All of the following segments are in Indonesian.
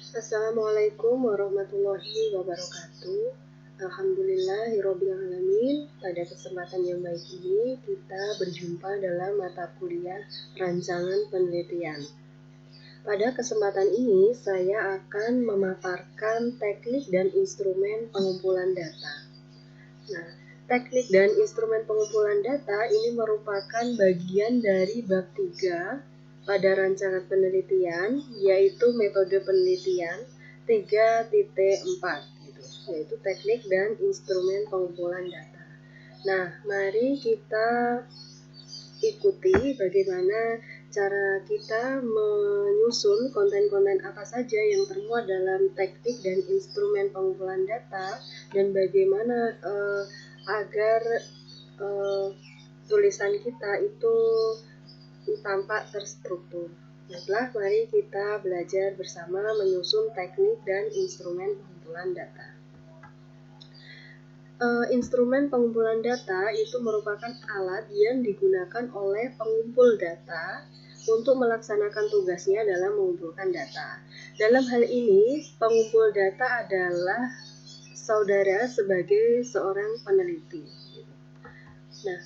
Assalamualaikum warahmatullahi wabarakatuh. Alhamdulillahirabbil alamin. Pada kesempatan yang baik ini kita berjumpa dalam mata kuliah rancangan penelitian. Pada kesempatan ini saya akan memaparkan teknik dan instrumen pengumpulan data. Nah, teknik dan instrumen pengumpulan data ini merupakan bagian dari bab 3 pada rancangan penelitian, yaitu metode penelitian 3.4 gitu, yaitu teknik dan instrumen pengumpulan data. Nah, mari kita ikuti bagaimana cara kita menyusun konten-konten apa saja yang termuat dalam teknik dan instrumen pengumpulan data, dan bagaimana agar tulisan kita itu tampak terstruktur. Baiklah, mari kita belajar bersama menyusun teknik dan instrumen pengumpulan data. Instrumen pengumpulan data itu merupakan alat yang digunakan oleh pengumpul data untuk melaksanakan tugasnya dalam mengumpulkan data. Dalam hal ini, pengumpul data adalah saudara sebagai seorang peneliti. Nah,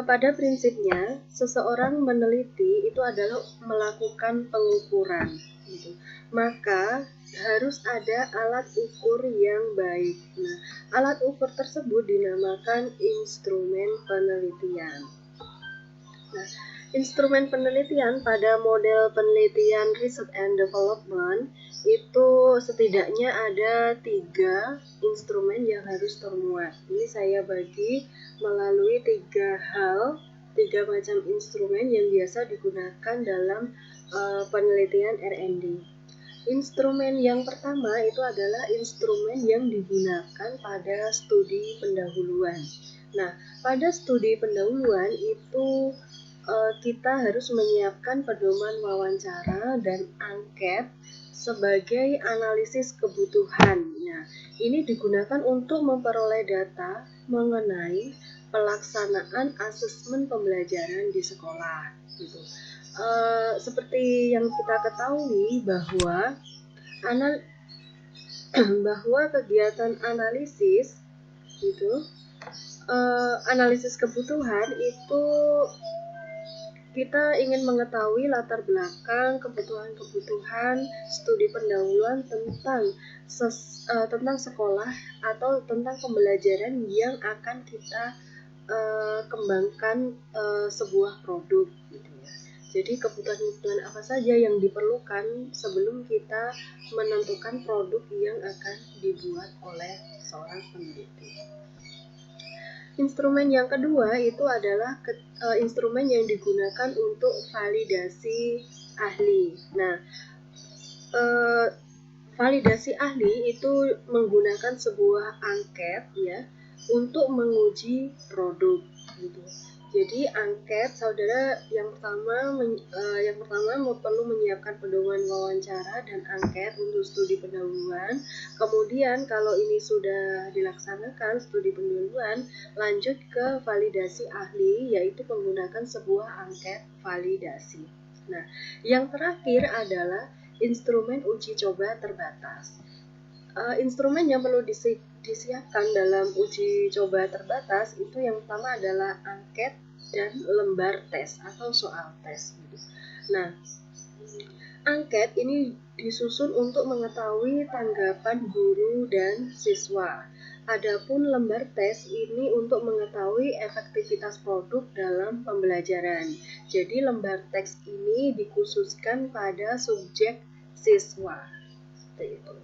pada prinsipnya, seseorang meneliti itu adalah melakukan pengukuran, gitu. Maka harus ada alat ukur yang baik. Nah, alat ukur tersebut dinamakan instrumen penelitian. Nah, instrumen penelitian pada model penelitian Research and Development itu setidaknya ada 3 instrumen yang harus termuat. Ini saya bagi melalui 3 macam instrumen yang biasa digunakan dalam penelitian R&D. Instrumen yang pertama itu adalah instrumen yang digunakan pada studi pendahuluan. Nah, pada studi pendahuluan itu kita harus menyiapkan pedoman wawancara dan angket sebagai analisis kebutuhan. Nah, ini digunakan untuk memperoleh data mengenai pelaksanaan asesmen pembelajaran di sekolah. Gitu. Seperti yang kita ketahui bahwa kegiatan analisis gitu, analisis kebutuhan itu kita ingin mengetahui latar belakang kebutuhan studi pendahuluan tentang sekolah atau tentang pembelajaran yang akan kita kembangkan sebuah produk gitu ya. Jadi kebutuhan-kebutuhan apa saja yang diperlukan sebelum kita menentukan produk yang akan dibuat oleh seorang peneliti. Instrumen yang kedua itu adalah instrumen yang digunakan untuk validasi ahli. Nah, validasi ahli itu menggunakan sebuah angket ya untuk menguji produk gitu. Jadi angket, saudara yang pertama perlu menyiapkan pedoman wawancara dan angket untuk studi pendahuluan. Kemudian kalau ini sudah dilaksanakan studi pendahuluan, lanjut ke validasi ahli, yaitu menggunakan sebuah angket validasi. Nah, yang terakhir adalah instrumen uji coba terbatas. Instrumen yang perlu disiapkan dalam uji coba terbatas itu yang pertama adalah angket dan lembar tes atau soal tes. Nah, angket ini disusun untuk mengetahui tanggapan guru dan siswa. Adapun lembar tes ini untuk mengetahui efektivitas produk dalam pembelajaran. Jadi lembar teks ini dikhususkan pada subjek siswa. Seperti itu.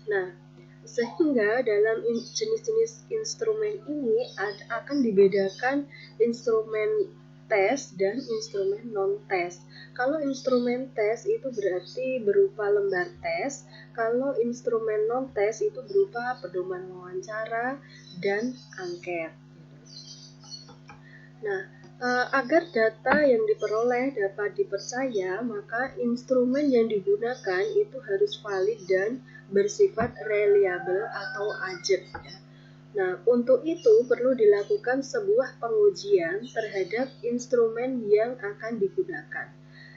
Nah, sehingga dalam jenis-jenis instrumen ini akan dibedakan instrumen tes dan instrumen non-tes. Kalau instrumen tes itu berarti berupa lembar tes, kalau instrumen non-tes itu berupa pedoman wawancara dan angket. Nah, agar data yang diperoleh dapat dipercaya, maka instrumen yang digunakan itu harus valid dan bersifat reliable atau ajak ya. Nah, untuk itu perlu dilakukan sebuah pengujian terhadap instrumen yang akan digunakan.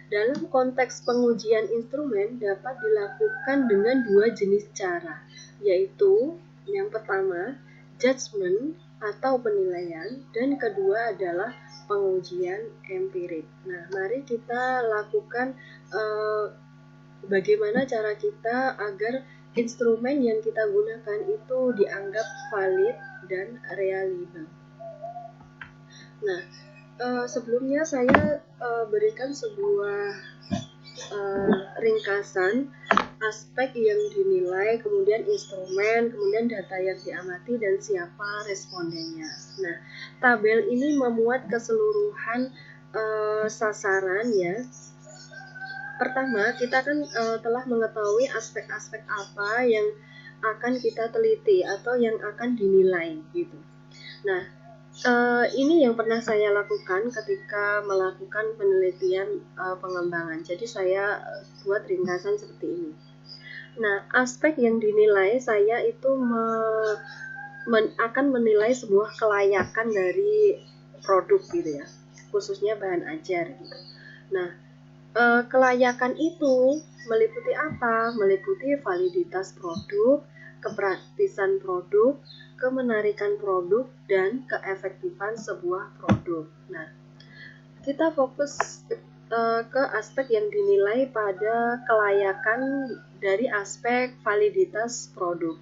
dalam konteks pengujian instrumen dapat dilakukan dengan dua jenis cara, yaitu yang pertama, judgment atau penilaian, dan kedua adalah pengujian empirik. Nah, mari kita lakukan bagaimana cara kita agar instrumen yang kita gunakan itu dianggap valid dan reliable. Nah, sebelumnya saya berikan sebuah ringkasan aspek yang dinilai, kemudian instrumen, kemudian data yang diamati, dan siapa respondennya. Nah, tabel ini memuat keseluruhan sasaran ya. Pertama, kita kan telah mengetahui aspek-aspek apa yang akan kita teliti atau yang akan dinilai gitu. Nah, ini yang pernah saya lakukan ketika melakukan penelitian pengembangan. Jadi saya buat ringkasan seperti ini. Nah, aspek yang dinilai saya itu akan menilai sebuah kelayakan dari produk gitu ya, khususnya bahan ajar gitu. Nah, kelayakan itu meliputi apa? Meliputi validitas produk, kepraktisan produk, kemenarikan produk, dan keefektifan sebuah produk. Nah, kita fokus ke aspek yang dinilai pada kelayakan dari aspek validitas produk.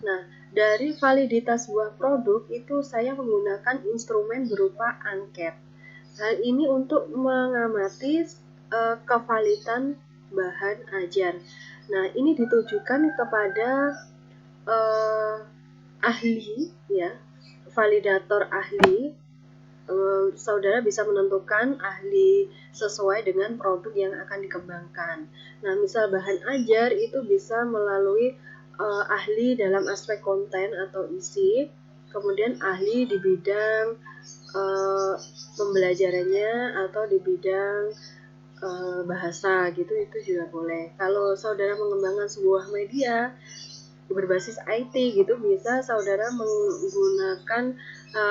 Nah, dari validitas sebuah produk itu saya menggunakan instrumen berupa angket. Hal ini untuk mengamati kevalidan bahan ajar. Nah, ini ditujukan kepada ahli ya, validator ahli. Saudara bisa menentukan ahli sesuai dengan produk yang akan dikembangkan. Nah, misal bahan ajar itu bisa melalui ahli dalam aspek konten atau isi, kemudian ahli di bidang pembelajarannya atau di bidang bahasa gitu, itu juga boleh. Kalau saudara mengembangkan sebuah media berbasis IT gitu, bisa saudara menggunakan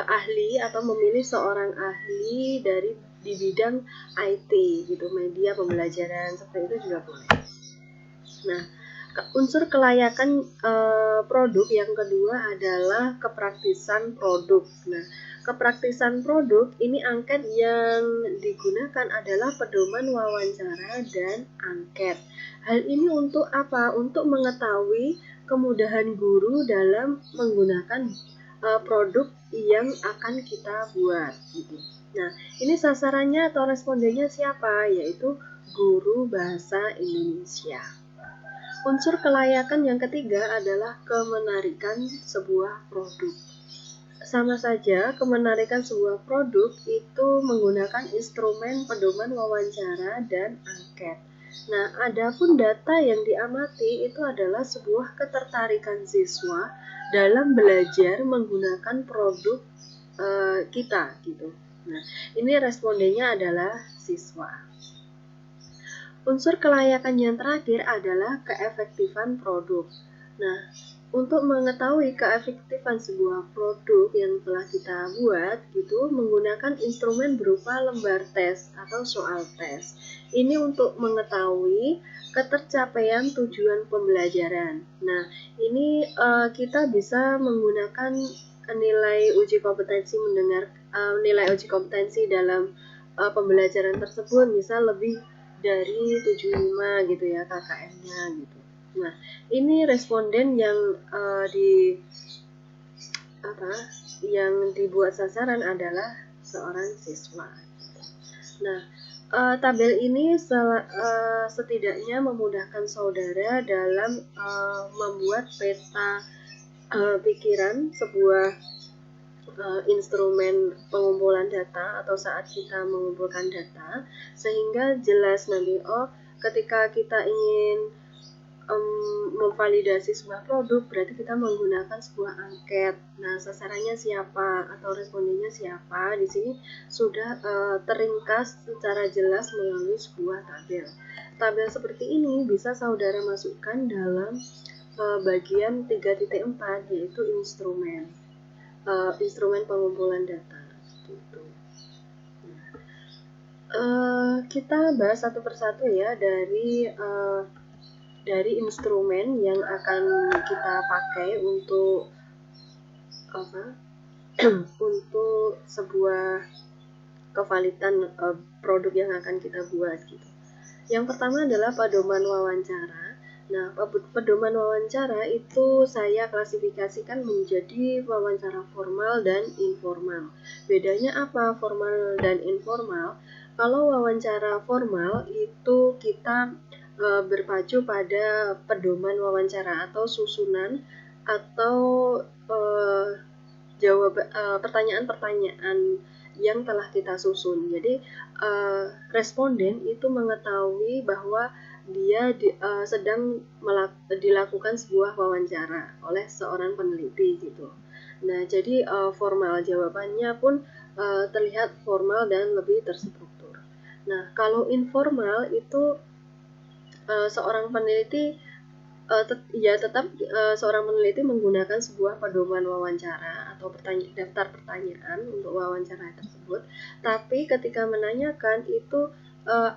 ahli atau memilih seorang ahli dari di bidang IT gitu, media pembelajaran, seperti itu juga boleh. Nah, unsur kelayakan produk yang kedua adalah kepraktisan produk. Nah, kepraktisan produk ini angket yang digunakan adalah pedoman wawancara dan angket. Hal ini untuk apa? Untuk mengetahui kemudahan guru dalam menggunakan produk yang akan kita buat gitu. Nah, ini sasarannya atau respondennya siapa? Yaitu guru bahasa Indonesia. Unsur kelayakan yang ketiga adalah kemenarikan sebuah produk. Sama saja, kemenarikan sebuah produk itu menggunakan instrumen pedoman wawancara dan angket. Nah, adapun data yang diamati itu adalah sebuah ketertarikan siswa dalam belajar menggunakan produk kita gitu. Nah, ini respondennya adalah siswa. Unsur kelayakan yang terakhir adalah keefektifan produk. Nah, untuk mengetahui keefektifan sebuah produk yang telah kita buat gitu, menggunakan instrumen berupa lembar tes atau soal tes. Ini untuk mengetahui ketercapaian tujuan pembelajaran. Nah, ini kita bisa menggunakan nilai uji kompetensi nilai uji kompetensi dalam pembelajaran tersebut, misal lebih dari 75 gitu ya KKM-nya gitu. Nah, ini responden yang yang dibuat sasaran adalah seorang siswa. Nah, tabel ini setidaknya memudahkan saudara dalam membuat peta pikiran sebuah instrumen pengumpulan data atau saat kita mengumpulkan data, sehingga jelas nanti ketika kita ingin memvalidasi sebuah produk berarti kita menggunakan sebuah angket. Nah, sasarannya siapa atau respondennya siapa di sini sudah teringkas secara jelas melalui sebuah tabel. Tabel seperti ini bisa saudara masukkan dalam bagian 3.4 yaitu instrumen pengumpulan data gitu. Kita bahas satu persatu ya dari instrumen yang akan kita pakai untuk apa untuk sebuah kevalidan produk yang akan kita buat gitu. Yang pertama adalah pedoman wawancara. Nah, pedoman wawancara itu saya klasifikasikan menjadi wawancara formal dan informal. Bedanya apa formal dan informal? Kalau wawancara formal itu kita berpacu pada pedoman wawancara atau susunan atau pertanyaan-pertanyaan yang telah kita susun. Jadi responden itu mengetahui bahwa dia sedang dilakukan sebuah wawancara oleh seorang peneliti gitu. Nah, jadi formal jawabannya pun terlihat formal dan lebih terstruktur. Nah, kalau informal itu seorang peneliti tetap seorang peneliti menggunakan sebuah pedoman wawancara atau daftar pertanyaan untuk wawancara tersebut, tapi ketika menanyakan itu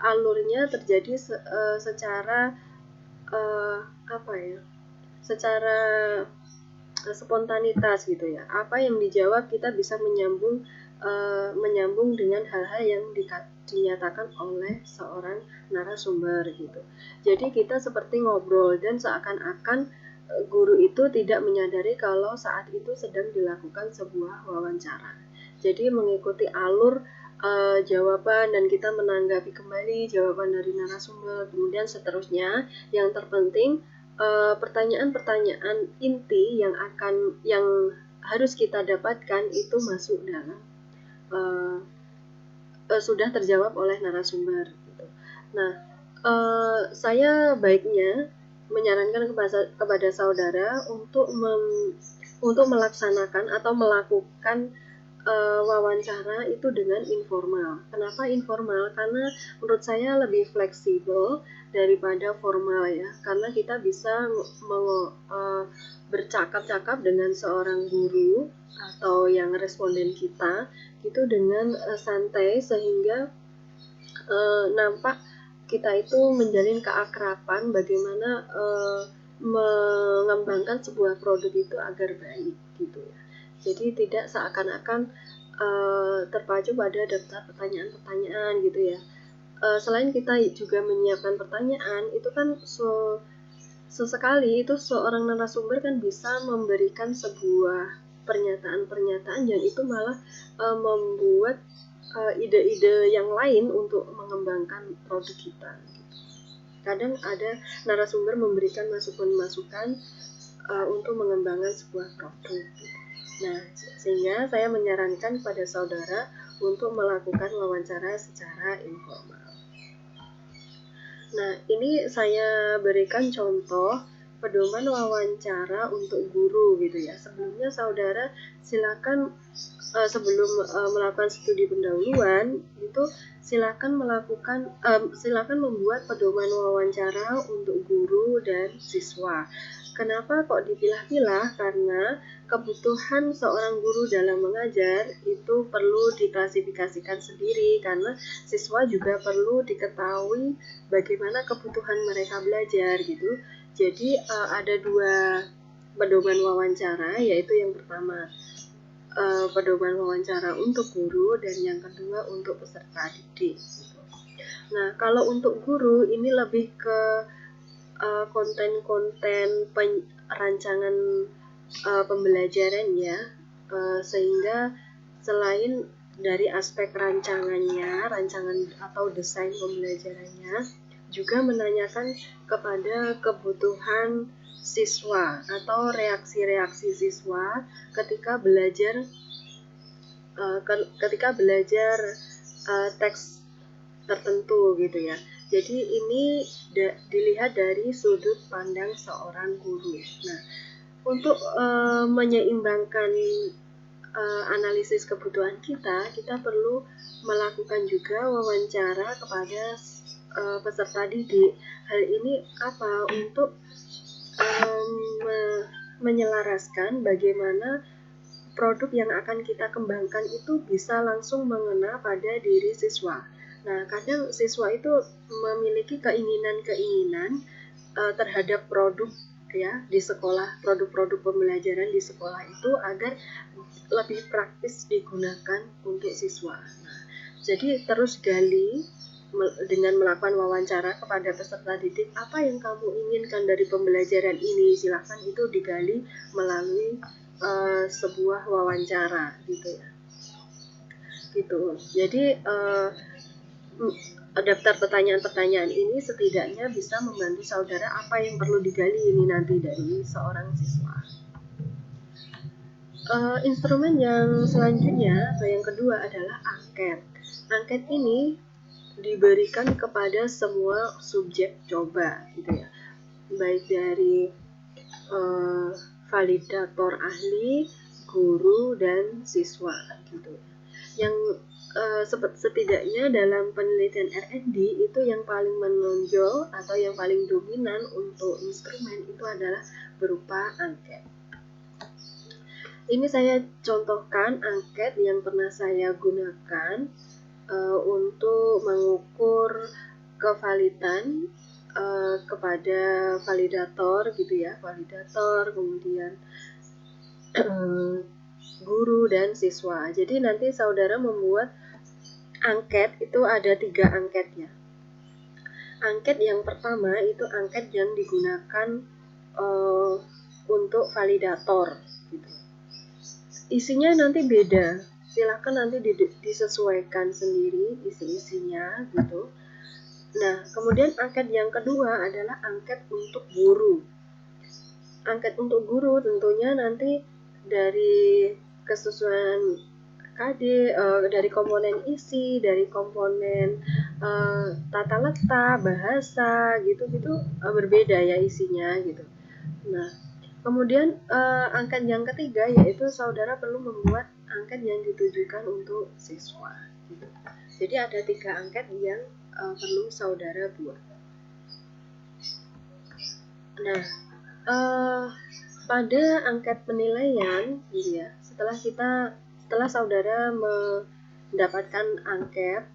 alurnya terjadi secara secara spontanitas gitu ya. Apa yang dijawab kita bisa menyambung dengan hal-hal yang dinyatakan oleh seorang narasumber gitu. Jadi kita seperti ngobrol dan seakan-akan guru itu tidak menyadari kalau saat itu sedang dilakukan sebuah wawancara. Jadi mengikuti alur jawaban dan kita menanggapi kembali jawaban dari narasumber, kemudian seterusnya. Yang terpenting pertanyaan-pertanyaan inti yang harus kita dapatkan itu masuk dalam sudah terjawab oleh narasumber gitu. Nah, saya baiknya menyarankan kepada saudara untuk melaksanakan atau melakukan wawancara itu dengan informal. Kenapa informal? Karena menurut saya lebih fleksibel daripada formal ya. Karena kita bisa bercakap-cakap dengan seorang guru atau yang responden kita itu dengan santai sehingga nampak kita itu menjalin keakraban bagaimana mengembangkan sebuah produk itu agar baik gitu ya. Jadi tidak seakan-akan terpacu pada daftar pertanyaan-pertanyaan gitu ya. Selain kita juga menyiapkan pertanyaan, itu kan sesekali itu seorang narasumber kan bisa memberikan sebuah pernyataan-pernyataan yang itu malah membuat ide-ide yang lain untuk mengembangkan produk kita. Kadang ada narasumber memberikan masukan-masukan untuk mengembangkan sebuah produk. Nah, sehingga saya menyarankan pada saudara untuk melakukan wawancara secara informal. Nah, ini saya berikan contoh pedoman wawancara untuk guru gitu ya. Sebelumnya saudara silakan sebelum melakukan studi pendahuluan itu silakan membuat pedoman wawancara untuk guru dan siswa. Kenapa kok dipilah-pilah? Karena kebutuhan seorang guru dalam mengajar itu perlu diklasifikasikan sendiri karena siswa juga perlu diketahui bagaimana kebutuhan mereka belajar gitu. Jadi ada dua pedoman wawancara, yaitu yang pertama pedoman wawancara untuk guru dan yang kedua untuk peserta didik gitu. Nah, kalau untuk guru ini lebih ke konten-konten rancangan pembelajaran ya, sehingga selain dari aspek rancangan atau desain pembelajarannya, juga menanyakan kepada kebutuhan siswa atau reaksi-reaksi siswa ketika belajar teks tertentu gitu ya. Jadi ini dilihat dari sudut pandang seorang guru. Nah, untuk menyeimbangkan analisis kebutuhan kita perlu melakukan juga wawancara kepada peserta didik. Hal ini apa? Untuk menyelaraskan bagaimana produk yang akan kita kembangkan itu bisa langsung mengena pada diri siswa. Nah, kadang siswa itu memiliki keinginan-keinginan terhadap produk ya di sekolah, produk-produk pembelajaran di sekolah itu agar lebih praktis digunakan untuk siswa. Nah, jadi terus gali dengan melakukan wawancara kepada peserta didik, apa yang kamu inginkan dari pembelajaran ini, silahkan itu digali melalui sebuah wawancara gitu ya. Gitu. Jadi daftar pertanyaan-pertanyaan ini setidaknya bisa membantu saudara apa yang perlu digali ini nanti dari seorang siswa. Instrumen yang selanjutnya atau yang kedua adalah angket. Angket ini diberikan kepada semua subjek coba gitu ya, baik dari validator ahli, guru, dan siswa gitu. Yang setidaknya dalam penelitian R&D itu yang paling menonjol atau yang paling dominan untuk instrumen itu adalah berupa angket. Ini saya contohkan angket yang pernah saya gunakan untuk mengukur kevalidan kepada validator gitu ya, validator, kemudian guru dan siswa. Jadi nanti saudara membuat angket itu ada 3 angket ya. Angket yang pertama itu angket yang digunakan untuk validator gitu. Isinya nanti beda, silahkan nanti disesuaikan sendiri isi-isinya gitu. Nah, kemudian angket yang kedua adalah angket untuk guru. Angket untuk guru tentunya nanti dari kesesuaian KD, dari komponen isi, dari komponen tata letak, bahasa gitu-gitu berbeda ya isinya gitu. Nah, kemudian angket yang ketiga yaitu saudara perlu membuat angket yang ditujukan untuk siswa. Gitu. Jadi ada 3 angket yang perlu saudara buat. Nah, pada angket penilaian, gitu ya, setelah saudara mendapatkan angket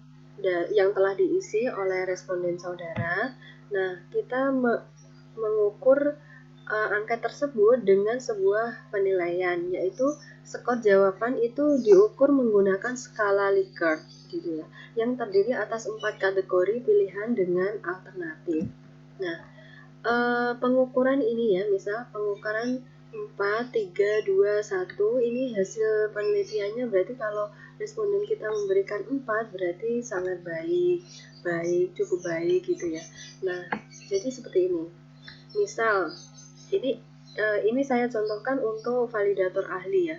yang telah diisi oleh responden saudara, nah kita mengukur angka tersebut dengan sebuah penilaian, yaitu skor jawaban itu diukur menggunakan skala Likert gitu ya, yang terdiri atas 4 kategori pilihan dengan alternatif. Nah, pengukuran ini ya, misal pengukuran 4, 3, 2, 1 ini hasil penelitiannya berarti kalau responden kita memberikan 4 berarti sangat baik, cukup baik gitu ya. Nah, jadi seperti ini. Misal ini saya contohkan untuk validator ahli ya.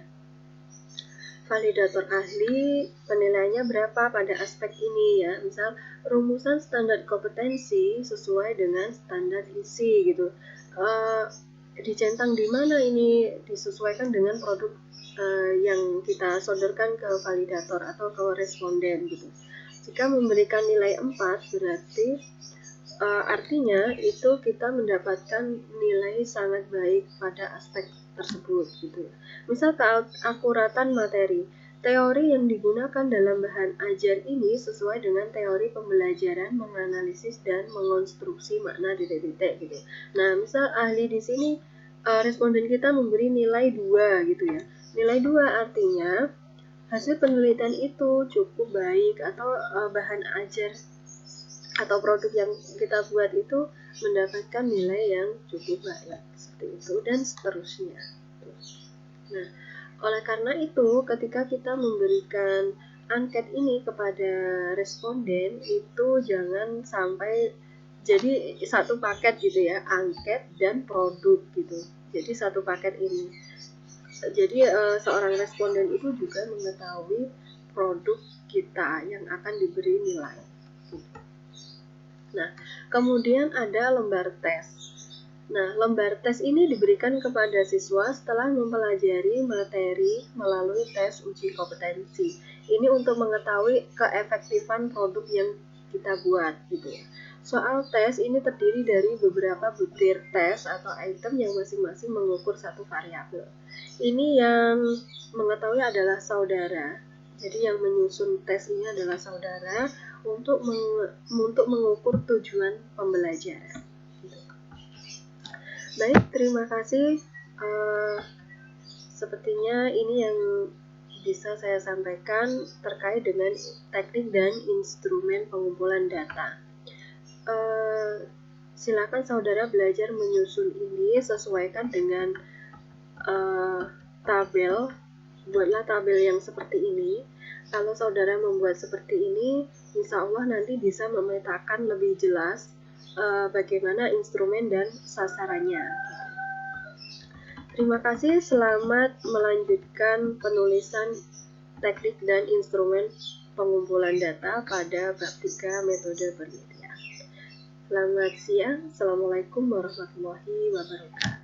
Validator ahli penilaiannya berapa pada aspek ini ya. Misal rumusan standar kompetensi sesuai dengan standar isi gitu. Dicentang di mana ini disesuaikan dengan produk yang kita sodorkan ke validator atau ke responden gitu. Jika memberikan nilai 4 berarti artinya itu kita mendapatkan nilai sangat baik pada aspek tersebut gitu. Misal keakuratan materi, teori yang digunakan dalam bahan ajar ini sesuai dengan teori pembelajaran, menganalisis dan mengonstruksi makna titik-titik gitu. Nah, misal ahli di sini responden kita memberi nilai 2 gitu ya. Nilai 2 artinya hasil penelitian itu cukup baik atau bahan ajar atau produk yang kita buat itu mendapatkan nilai yang cukup baik seperti itu dan seterusnya. Nah, oleh karena itu ketika kita memberikan angket ini kepada responden itu jangan sampai jadi satu paket gitu ya, angket dan produk gitu. Jadi satu paket ini. Jadi seorang responden itu juga mengetahui produk kita yang akan diberi nilai. Nah, kemudian ada lembar tes. Nah, lembar tes ini diberikan kepada siswa setelah mempelajari materi melalui tes uji kompetensi. Ini untuk mengetahui keefektifan produk yang kita buat gitu ya. Soal tes ini terdiri dari beberapa butir tes atau item yang masing-masing mengukur satu variabel. Ini yang mengetahui adalah saudara. Jadi yang menyusun tes ini adalah saudara untuk mengukur tujuan pembelajaran. Baik, terima kasih. Sepertinya ini yang bisa saya sampaikan terkait dengan teknik dan instrumen pengumpulan data. Silakan saudara belajar menyusun ini, sesuaikan dengan tabel. Buatlah tabel yang seperti ini. Kalau saudara membuat seperti ini, insya Allah nanti bisa memetakan lebih jelas bagaimana instrumen dan sasarannya. Terima kasih, selamat melanjutkan penulisan teknik dan instrumen pengumpulan data pada bab 3 metode penelitian. Selamat siang, Assalamualaikum warahmatullahi wabarakatuh.